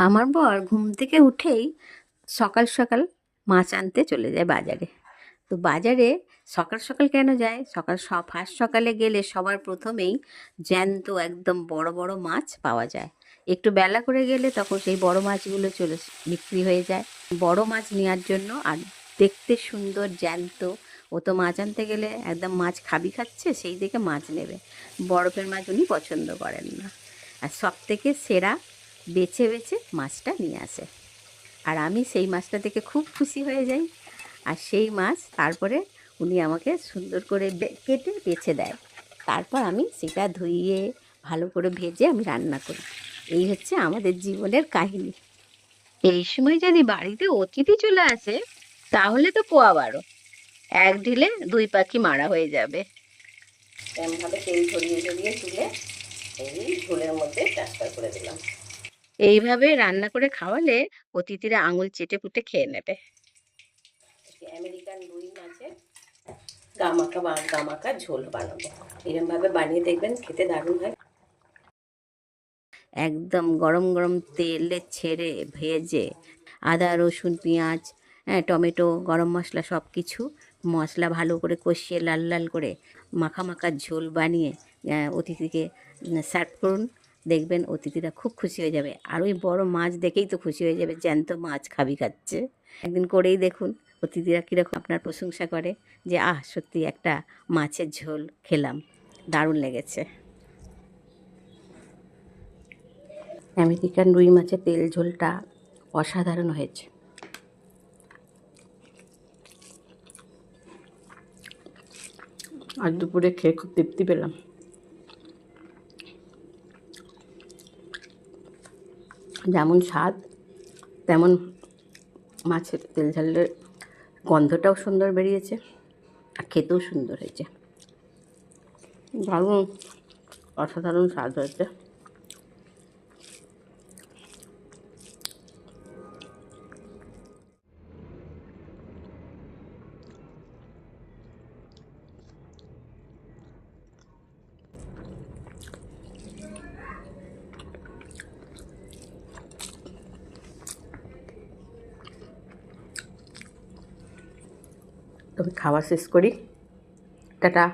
আমার বর ঘুম থেকে উঠেই সকাল সকাল মাছ আনতে চলে যায় বাজারে। তো বাজারে সকাল সকাল কেন যায়? ফার্স্ট সকালে গেলে সবার প্রথমেই জ্যান্ত একদম বড় বড় মাছ পাওয়া যায়। একটু বেলা করে গেলে তখন সেই বড় মাছগুলো বিক্রি হয়ে যায়। বড় মাছ নেওয়ার জন্য আর দেখতে সুন্দর জ্যান্ত, ও তো মাছ আনতে গেলে একদম মাছ খাচ্ছে সেই দেখে মাছ নেবে। বরফের মাছ উনি পছন্দ করেন না। আর সব থেকে সেরা বেছে বেছে মাছটা নিয়ে আসে, আর আমি সেই মাছটা দেখে খুব খুশি হয়ে যাই। আর সেই মাছ তারপরে উনি আমাকে সুন্দর করে কেটে বেছে দেয়। তারপর আমি সেটা ধুইয়ে ভালো করে ভেজে আমি রান্না করি। এই হচ্ছে আমাদের জীবনের কাহিনী। এই সময় যদি বাড়িতে অতিথি চলে আসে তাহলে তো পোয়া বারো, এক ঢিলে দুই পাখি মারা হয়ে যাবে। এমনভাবে তেল ঝরিয়ে ঝরিয়ে তুলে এই ঝোলের মধ্যে ট্রান্সফার করে দিলাম। এইভাবে রান্না করে খাওয়ালে অতিথিরা আঙুল চেটে পুটে খেয়ে নেবে। আমেরিকান রুই মাছের গামাকা ঝোল বানাবো। এরকমভাবে বানিয়ে দেখবেন, খেতে দারুণ হয়। একদম গরম গরম তেলে ছেড়ে ভেজে আদা রসুন পেঁয়াজ, টমেটো, গরম মশলা সব কিছু মশলা ভালো করে কষিয়ে লাল লাল করে মাখা মাখা ঝোল বানিয়ে অতিথিকে সার্ভ করুন। দেখবেন অতিথিরা খুব খুশি হয়ে যাবে। আর ওই বড় মাছ দেখেই তো খুশি হয়ে যাবে, জ্যান্ত মাছ খাচ্ছে। একদিন করেই দেখুন অতিথিরা কীরকম আপনার প্রশংসা করে যে সত্যি একটা মাছের ঝোল খেলাম, দারুণ লেগেছে। আমেরিকান রুই মাছের তেল ঝোলটা অসাধারণ হয়েছে। আজ দুপুরে খেয়ে খুব তৃপ্তি পেলাম। যেমন স্বাদ তেমন মাছের তেল ঝালের গন্ধটাও সুন্দর বেরিয়েছে, আর খেতেও সুন্দর হয়েছে। দারুণ অসাধারণ স্বাদ হয়েছে। তবে খাওয়া শেষ করি। টাটা।